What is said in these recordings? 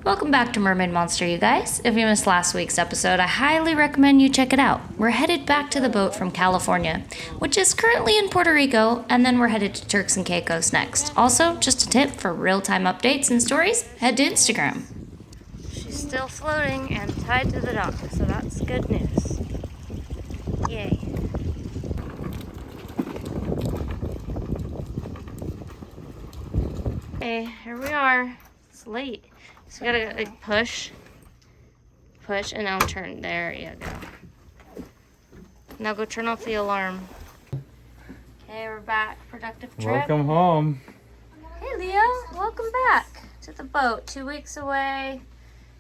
Welcome back to Mermaid Monster, you guys. If you missed last week's episode, I highly recommend you check it out. We're headed back to the boat from California, which is currently in Puerto Rico, and then we're headed to Turks and Caicos next. Also, just a tip for real-time updates and stories, head to Instagram. She's still floating and tied to the dock, so that's good news. Yay. Okay, here we are. It's late. So we gotta like push, and now turn. There you go. Now go turn off the alarm. Okay, we're back. Productive trip. Welcome home. Hey Leo, welcome back to the boat. 2 weeks away.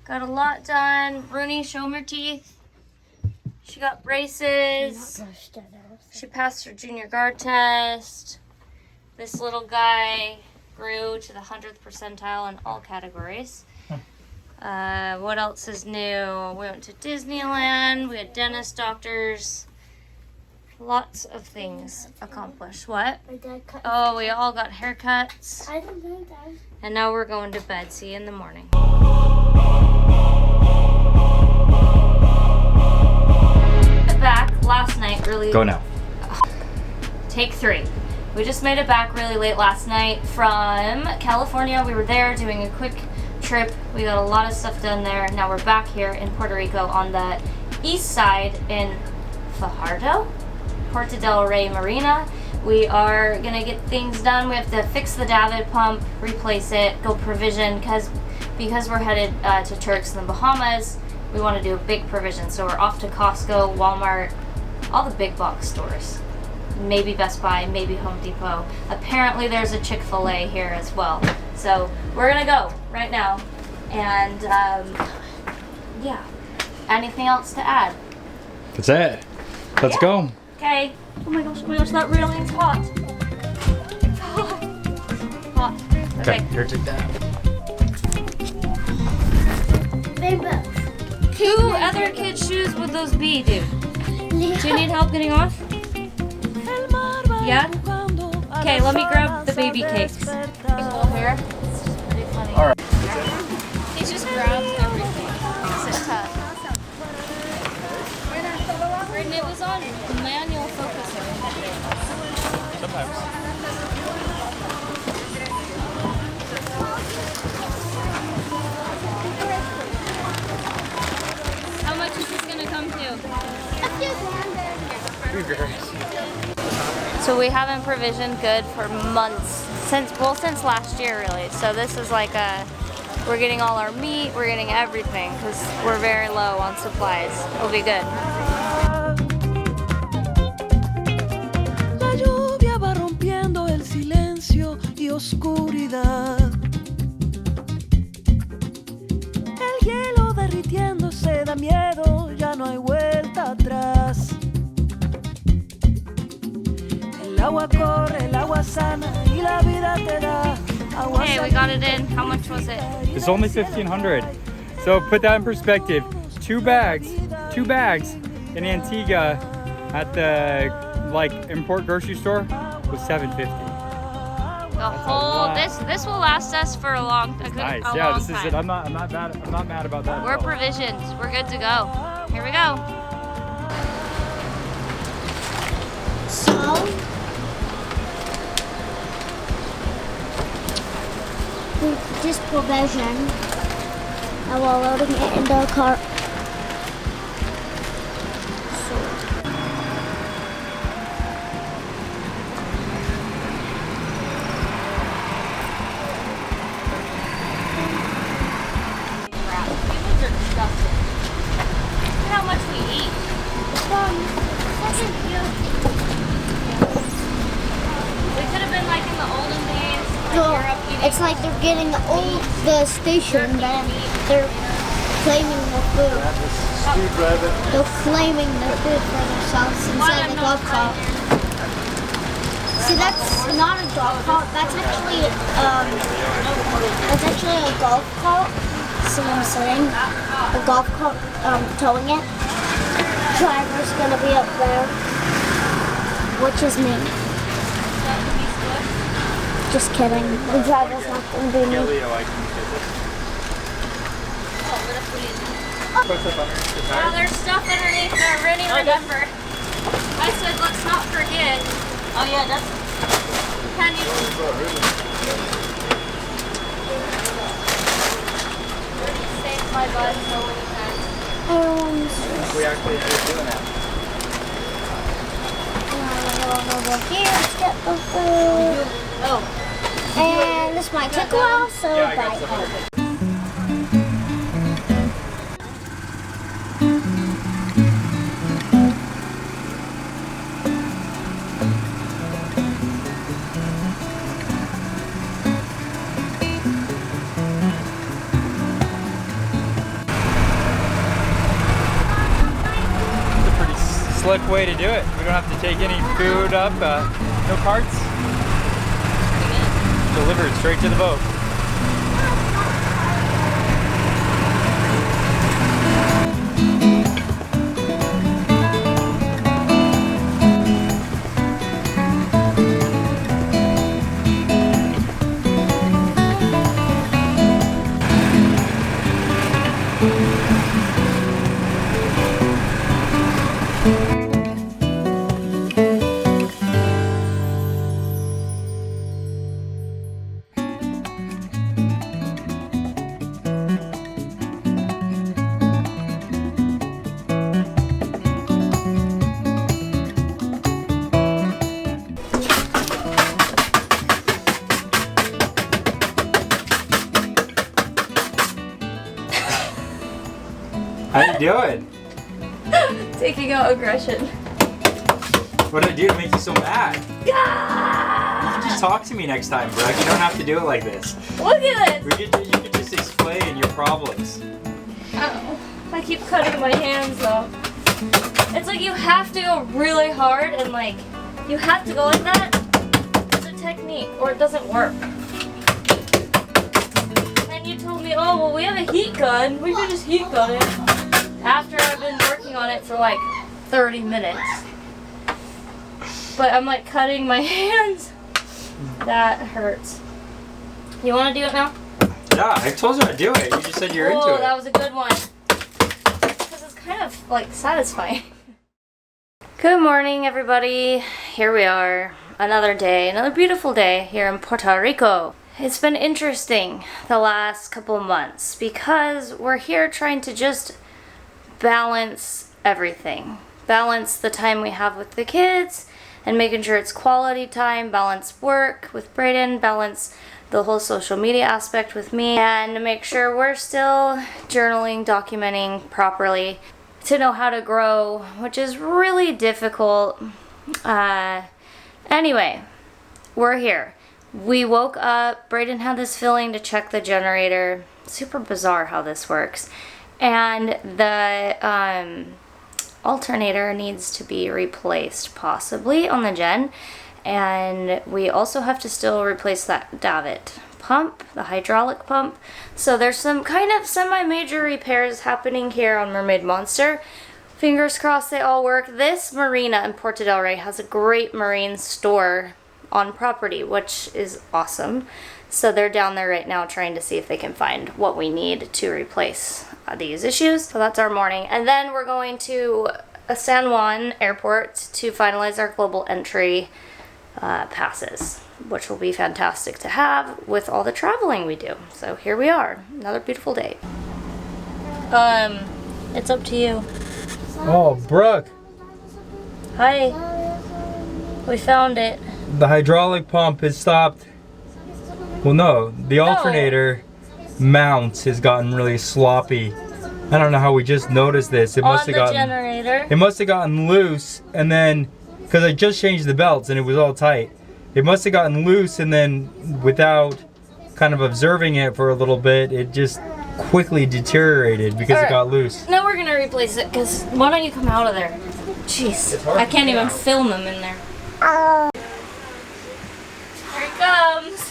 Got a lot done. Rooney, show him her teeth. She got braces. She passed her junior guard test. This little guy grew to the 100th percentile in all categories. What else is new? We went to Disneyland. We had dentist, doctors. Lots of things accomplished. What? Oh, we all got haircuts. I didn't know that. And now we're going to bed. See you in the morning. Back last night really. Go now. Take 3. We just made it back really late last night from California. We were there doing a quick trip. We got a lot of stuff done there. Now we're back here in Puerto Rico on the east side in Fajardo, Puerto del Rey Marina. We are gonna get things done. We have to fix the davit pump, replace it, go provision, because we're headed to Turks and the Bahamas. We want to do a big provision, so we're off to Costco, Walmart, all the big box stores. Maybe Best Buy, maybe Home Depot. Apparently there's a Chick-fil-A here as well. So we're gonna go right now. And yeah. Anything else to add? That's it. Let's go. Okay. Oh my gosh, that railing's hot. Hot. Okay, here, take that. Who other kids' shoes would those be, dude? Do you need help getting off? Yeah? Okay, let me grab the baby cakes. Here. It's just pretty funny. Alright. He just grabs everything. It's tough. And it was on manual focusing. Sometimes. How much is this gonna come to? So we haven't provisioned good for months, since last year really. So this is like we're getting all our meat, we're getting everything because we're very low on supplies. It'll be good. La lluvia va rompiendo el silencio y oscuridad. El hielo derritiéndose da miedo, ya no hay vuelta atrás. El agua corre, el agua sana y la vida te da. Okay, we got it in. How much was it? It's only $1,500. So put that in perspective. Two bags in Antigua at the import grocery store was $7.50. The whole this will last us for a long time. Nice. Yeah, this is it. I'm not mad about that. We're provisioned. We're good to go. Here we go. So we just provision and we're loading it into a cart. How much we eat. We could have been like in the olden days. It's like they're getting the station, but they're claiming the food. They're claiming the food for themselves inside the golf cart. See, that's not a golf cart. That's actually a golf cart. See what I'm saying? The golf cart towing it. Driver's gonna be up there, which is me. Just kidding. The driver's not gonna be me. Put stuff underneath the Oh, tire? there's stuff underneath there. Rennie, remember. I said, let's not forget. Oh yeah, that's. Can you? Saved my butt so many times. We actually ended up doing that. Over here, let's get the food. Oh. And this might take a while, so Yeah, I got bye. stuff underneath. Slick way to do it. We don't have to take any food up, no carts. Delivered straight to the boat. How you doing? Taking out aggression. What did I do to make you so mad? You can just talk to me next time, Brooke. You don't have to do it like this. Look at this. You can just explain your problems. Ow. I keep cutting my hands though. It's like you have to go really hard and like, you have to go like that. It's a technique or it doesn't work. And you told me, oh, well we have a heat gun. We can just heat gun it. After I've been working on it for like 30 minutes. But I'm like cutting my hands. That hurts. You want to do it now? Yeah, I told you I'd do it. You just said you're into Oh, it. that was a good one. Because it's kind of like satisfying. Good morning, everybody. Here we are. Another day, another beautiful day here in Puerto Rico. It's been interesting the last couple of months because we're here trying to just balance everything. Balance the time we have with the kids and making sure it's quality time, balance work with Brayden, balance the whole social media aspect with me, and make sure we're still journaling, documenting properly to know how to grow, which is really difficult. Anyway, we're here. We woke up, Brayden had this feeling to check the generator. Super bizarre how this works. And the alternator needs to be replaced, possibly, on the gen. And we also have to still replace that davit pump, the hydraulic pump. So there's some kind of semi-major repairs happening here on Mermaid Monster. Fingers crossed they all work. This marina in Puerto del Rey has a great marine store on property, which is awesome. So they're down there right now trying to see if they can find what we need to replace these issues. So that's our morning. And then we're going to San Juan Airport to finalize our global entry passes, which will be fantastic to have with all the traveling we do. So here we are, another beautiful day. It's up to you. Oh, Brooke, Hi. We found it. the hydraulic pump has stopped. Well, no, the alternator mount has gotten really sloppy. I don't know how we just noticed this. It must have gotten generator. It must have gotten loose, and then because I just changed the belts and it was all tight, it must have gotten loose, and then without kind of observing it for a little bit, it just quickly deteriorated because it got loose. Now we're gonna replace it, because why don't you come out of there? Jeez, It's hard I to can't get even out. film them in there. Here he comes.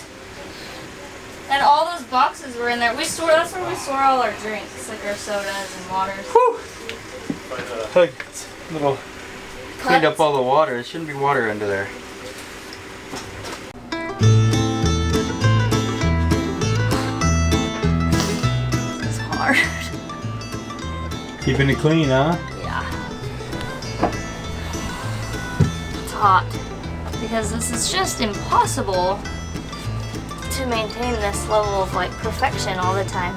And all those boxes were in there. That's where we store all our drinks, like our sodas and waters. Little cleaned up all the water. There shouldn't be water under there. This is hard. Keeping it clean, huh? Yeah. It's hot because this is just impossible to maintain this level of like perfection all the time.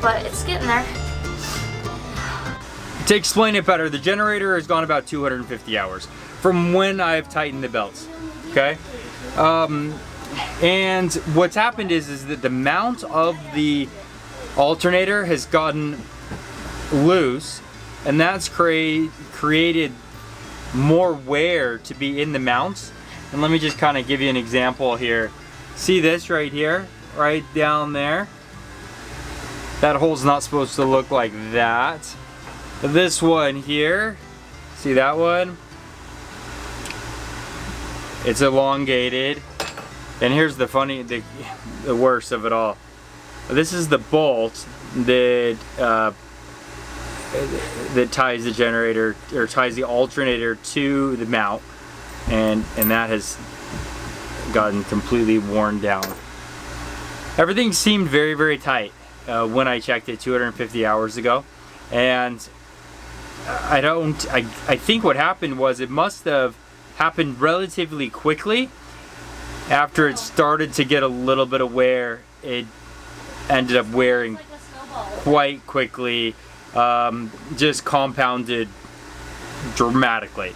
But it's getting there. To explain it better, the generator has gone about 250 hours from when I've tightened the belts, okay? And what's happened is that the mount of the alternator has gotten loose, and that's created more wear to be in the mounts. And let me just kind of give you an example here. See this right here, right down there? That hole's not supposed to look like that. This one here, see that one? It's elongated. And here's the the worst of it all. This is the bolt that that ties the generator, or ties the alternator to the mount, and that has gotten completely worn down. Everything seemed very, very tight when I checked it 250 hours ago, and I think what happened was it must have happened relatively quickly. After it started to get a little bit of wear, it ended up wearing quite quickly, just compounded dramatically.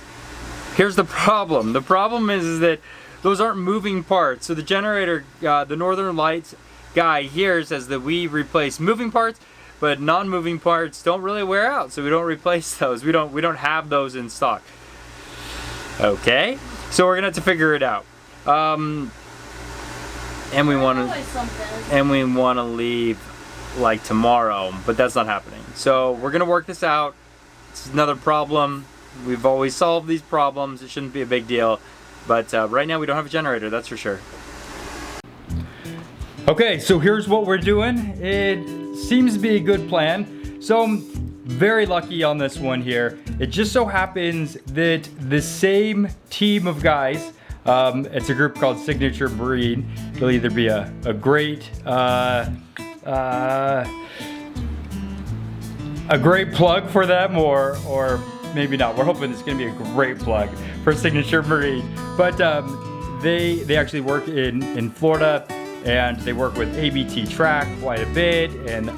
Here's the problem. The problem is that those aren't moving parts. So the generator, the Northern Lights guy here says that we replace moving parts, but non-moving parts don't really wear out, so we don't replace those. We don't have those in stock. Okay, so we're gonna have to figure it out. And we want to leave like tomorrow, but that's not happening. So we're gonna work this out. It's another problem. We've always solved these problems. It shouldn't be a big deal, but right now we don't have a generator, that's for sure. Okay, so here's what we're doing. It seems to be a good plan. So I'm very lucky on this one here. It just so happens that the same team of guys, it's a group called Signature Breed. It'll either be a great plug for them, or maybe not. We're hoping it's gonna be a great plug for Signature Breed. But they actually work in Florida, and they work with ABT Track quite a bit, and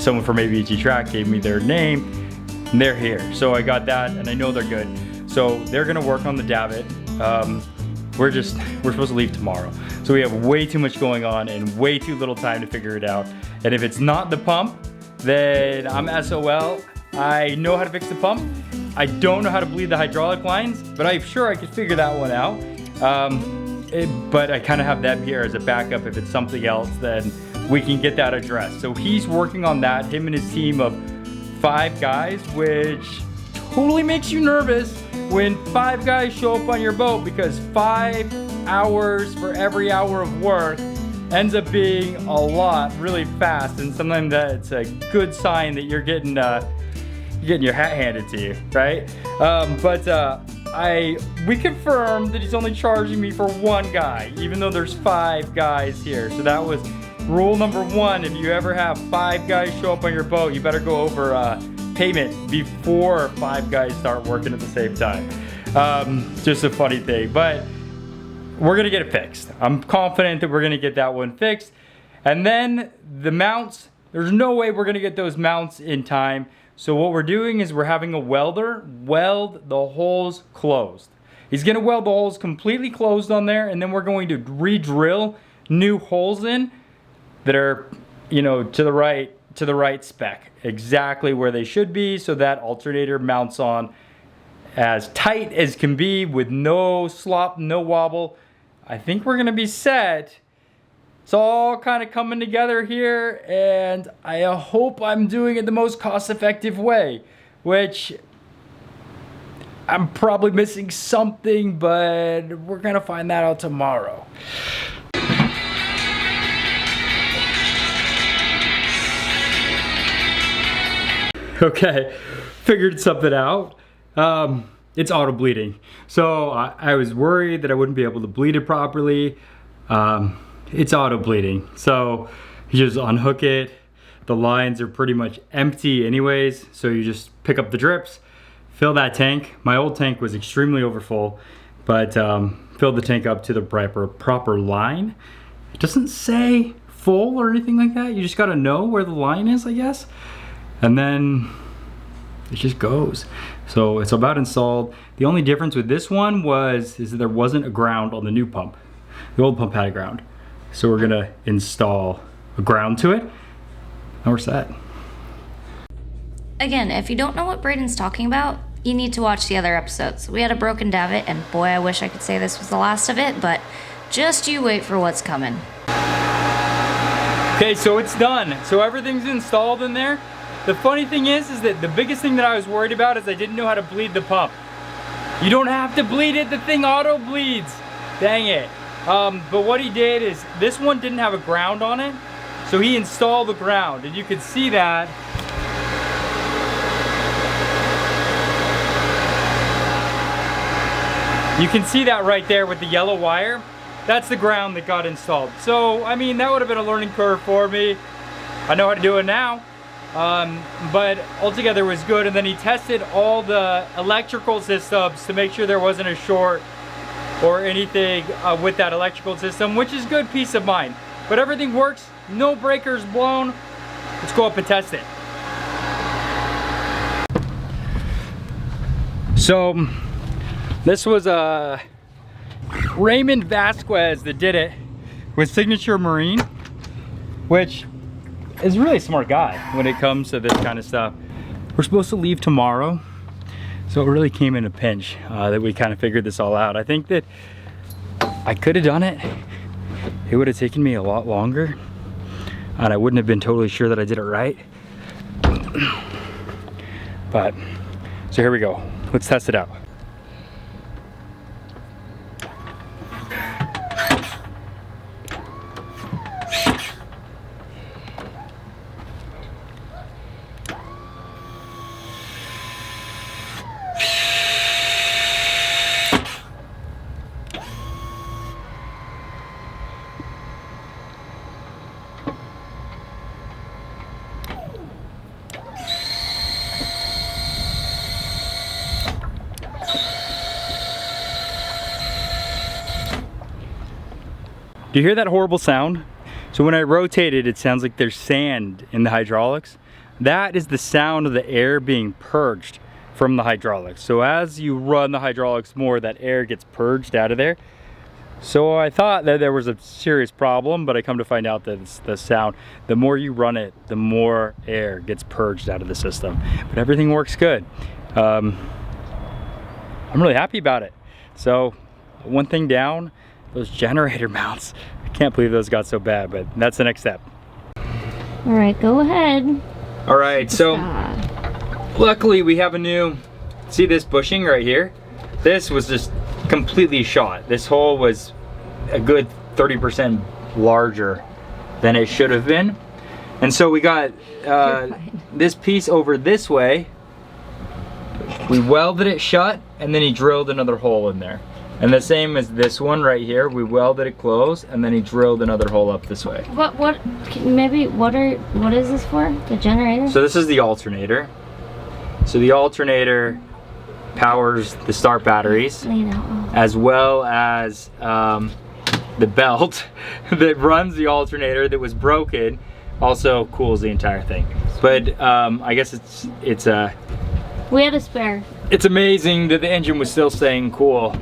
someone from ABT Track gave me their name, and they're here. So I got that, and I know they're good. So they're gonna work on the davit. We're supposed to leave tomorrow. So we have way too much going on and way too little time to figure it out. And if it's not the pump, then I'm SOL. I know how to fix the pump. I don't know how to bleed the hydraulic lines, but I'm sure I could figure that one out. But I kind of have them here as a backup. If it's something else, then we can get that addressed. So he's working on that, him and his team of 5 guys, which totally makes you nervous when 5 guys show up on your boat, because 5 hours for every hour of work ends up being a lot really fast, and sometimes that's a good sign that you're getting your hat handed to you, right? We confirmed that he's only charging me for 1 guy, even though there's 5 guys here. So that was rule number 1. If you ever have 5 guys show up on your boat, you better go over payment before 5 guys start working at the same time. Just a funny thing, but we're gonna get it fixed. I'm confident that we're gonna get that one fixed. And then the mounts, there's no way we're gonna get those mounts in time. So what we're doing is we're having a welder weld the holes closed. He's gonna weld the holes completely closed on there, and then we're going to re-drill new holes in that are, you know, to the right spec, exactly where they should be, so that alternator mounts on as tight as can be with no slop, no wobble. I think we're gonna be set. It's all kind of coming together here, and I hope I'm doing it the most cost-effective way, which I'm probably missing something, but we're gonna find that out tomorrow. Okay, figured something out. It's auto bleeding. So I was worried that I wouldn't be able to bleed it properly. It's auto bleeding. So you just unhook it, the lines are pretty much empty anyways, so you just pick up the drips, fill that tank. My old tank was extremely overfull, but filled the tank up to the proper line. It doesn't say full or anything like that. You just gotta know where the line is, I guess. And then it just goes. So it's about installed. The only difference with this one is that there wasn't a ground on the new pump. The old pump had a ground. So we're gonna install a ground to it, and we're set. Again, if you don't know what Braden's talking about, you need to watch the other episodes. We had a broken davit, and boy, I wish I could say this was the last of it, but just you wait for what's coming. Okay, so it's done. So everything's installed in there. The funny thing is that the biggest thing that I was worried about is I didn't know how to bleed the pump. You don't have to bleed it, the thing auto bleeds. Dang it. But what he did is, this one didn't have a ground on it, so he installed the ground, and you can see that. You can see that right there with the yellow wire. That's the ground that got installed. So, I mean, that would have been a learning curve for me. I know how to do it now. But altogether it was good. And then he tested all the electrical systems to make sure there wasn't a short or anything with that electrical system, which is good peace of mind. But everything works, no breakers blown. Let's go up and test it. So, this was Raymond Vasquez that did it with Signature Marine, which is a really smart guy when it comes to this kind of stuff. We're supposed to leave tomorrow, so it really came in a pinch that we kind of figured this all out. I think that I could have done it. It would have taken me a lot longer, and I wouldn't have been totally sure that I did it right. But, so here we go. Let's test it out. Do you hear that horrible sound? So when I rotate it, it sounds like there's sand in the hydraulics. That is the sound of the air being purged from the hydraulics. So as you run the hydraulics more, that air gets purged out of there. So I thought that there was a serious problem, but I come to find out that it's the sound. The more you run it, the more air gets purged out of the system. But everything works good. I'm really happy about it. So one thing down, those generator mounts. I can't believe those got so bad, but that's the next step. All right, go ahead. All right, so luckily we have a new, see this bushing right here? This was just completely shot. This hole was a good 30% larger than it should have been. And so we got this piece over this way. We welded it shut, and then he drilled another hole in there. And the same as this one right here, we welded it closed, and then he drilled another hole up this way. What is this for? The generator? So this is the alternator. So the alternator powers the start batteries, as well as the belt that runs the alternator that was broken, also cools the entire thing. But I guess it's we had a spare. It's amazing that the engine was still staying cool,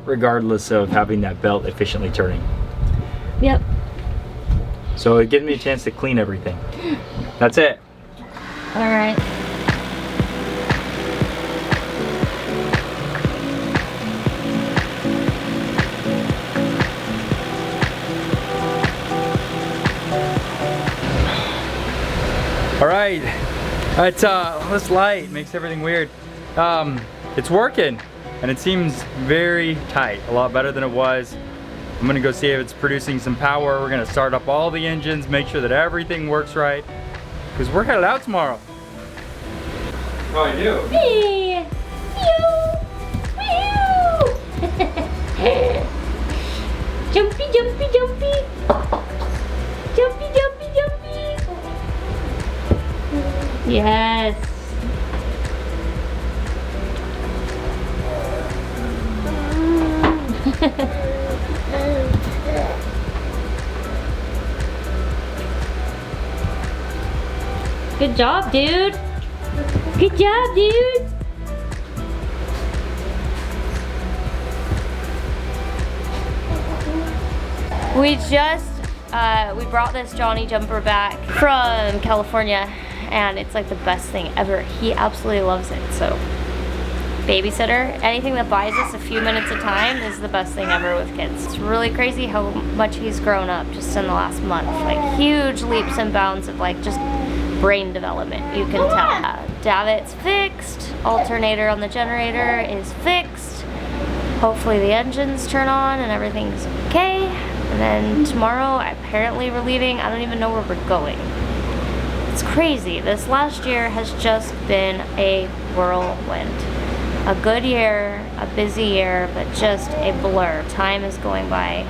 regardless of having that belt efficiently turning. Yep. So it gives me a chance to clean everything. That's it. All right. All right. It's this light makes everything weird. It's working. And it seems very tight, a lot better than it was. I'm gonna go see if it's producing some power. We're gonna start up all the engines, make sure that everything works right, because we're headed out tomorrow. Oh, I do. Hey! Jumpy, jumpy, jumpy. Jumpy, jumpy, jumpy. Yes. Good job, dude. Good job, dude. We just, we brought this Johnny jumper back from California, and it's like the best thing ever. He absolutely loves it, so. Babysitter, anything that buys us a few minutes a time is the best thing ever with kids. It's really crazy how much he's grown up just in the last month. Like huge leaps and bounds of like just brain development, you can tell. Davit's fixed, alternator on the generator is fixed. Hopefully the engines turn on and everything's okay. And then tomorrow, apparently we're leaving. I don't even know where we're going. It's crazy. This last year has just been a whirlwind. A good year, a busy year, but just a blur. Time is going by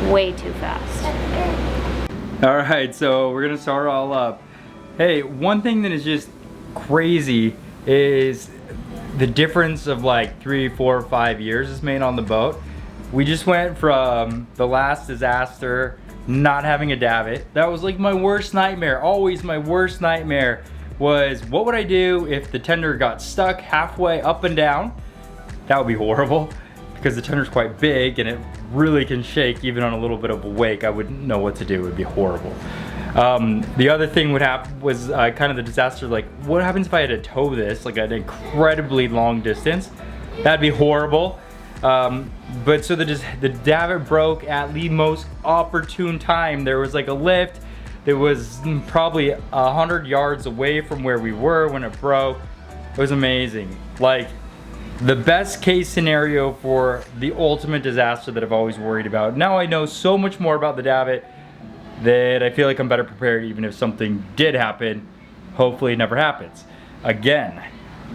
way too fast. All right, so we're gonna start it all up. Hey, one thing that is just crazy is the difference of like 3, 4, 5 years it's made on the boat. We just went from the last disaster, not having a davit. That was like my worst nightmare, always my worst nightmare. Was what would I do if the tender got stuck halfway up and down? That would be horrible because the tender's quite big and it really can shake even on a little bit of a wake. I wouldn't know what to do. It would be horrible. The other thing would happen was kind of the disaster, like what happens if I had to tow this like an incredibly long distance? That'd be horrible. But so the davit broke at the most opportune time. There was like a lift that was probably 100 yards away from where we were when it broke. It was amazing. Like the best case scenario for the ultimate disaster that I've always worried about. Now I know so much more about the davit that I feel like I'm better prepared even if something did happen. Hopefully it never happens again.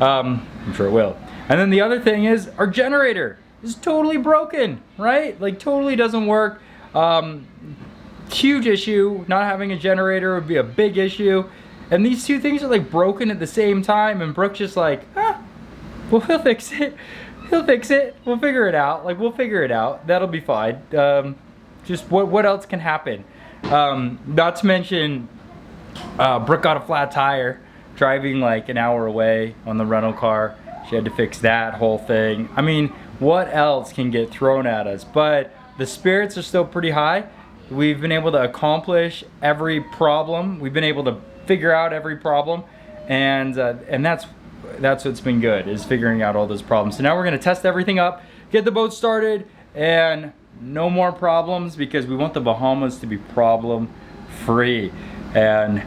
I'm sure it will. And then the other thing is our generator is totally broken, right? Like totally doesn't work. Huge issue. Not having a generator would be a big issue. And these two things are like broken at the same time, and Brooke's just like, well, he'll fix it. He'll fix it. We'll figure it out. Like, we'll figure it out. That'll be fine. Just what else can happen? Not to mention, Brooke got a flat tire driving like an hour away on the rental car. She had to fix that whole thing. I mean, what else can get thrown at us? But the spirits are still pretty high. We've been able to accomplish every problem. We've been able to figure out every problem, and that's what's been good, is figuring out all those problems. So now we're gonna test everything up, get the boat started, and no more problems because we want the Bahamas to be problem free, and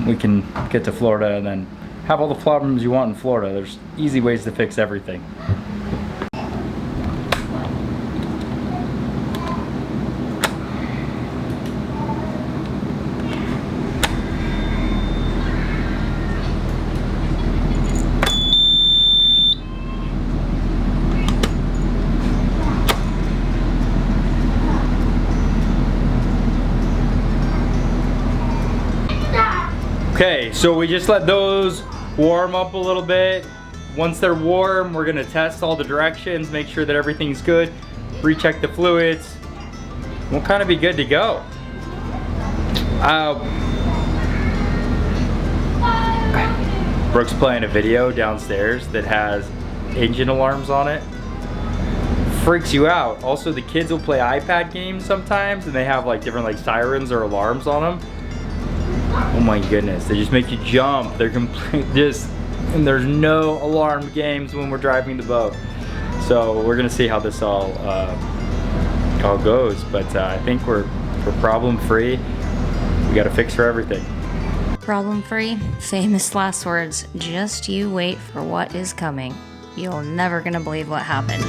we can get to Florida and then have all the problems you want in Florida. There's easy ways to fix everything. Okay, so we just let those warm up a little bit. Once they're warm, we're gonna test all the directions, make sure that everything's good, recheck the fluids. We'll kind of be good to go. Brooke's playing a video downstairs that has engine alarms on it. Freaks you out. Also, the kids will play iPad games sometimes and they have like different like sirens or alarms on them. Oh my goodness, they just make you jump. They're and there's no alarmed games when we're driving the boat. So we're gonna see how this all goes, but I think we're problem free. We got a fix for everything. Problem free, famous last words. Just you wait for what is coming. You're never gonna believe what happened.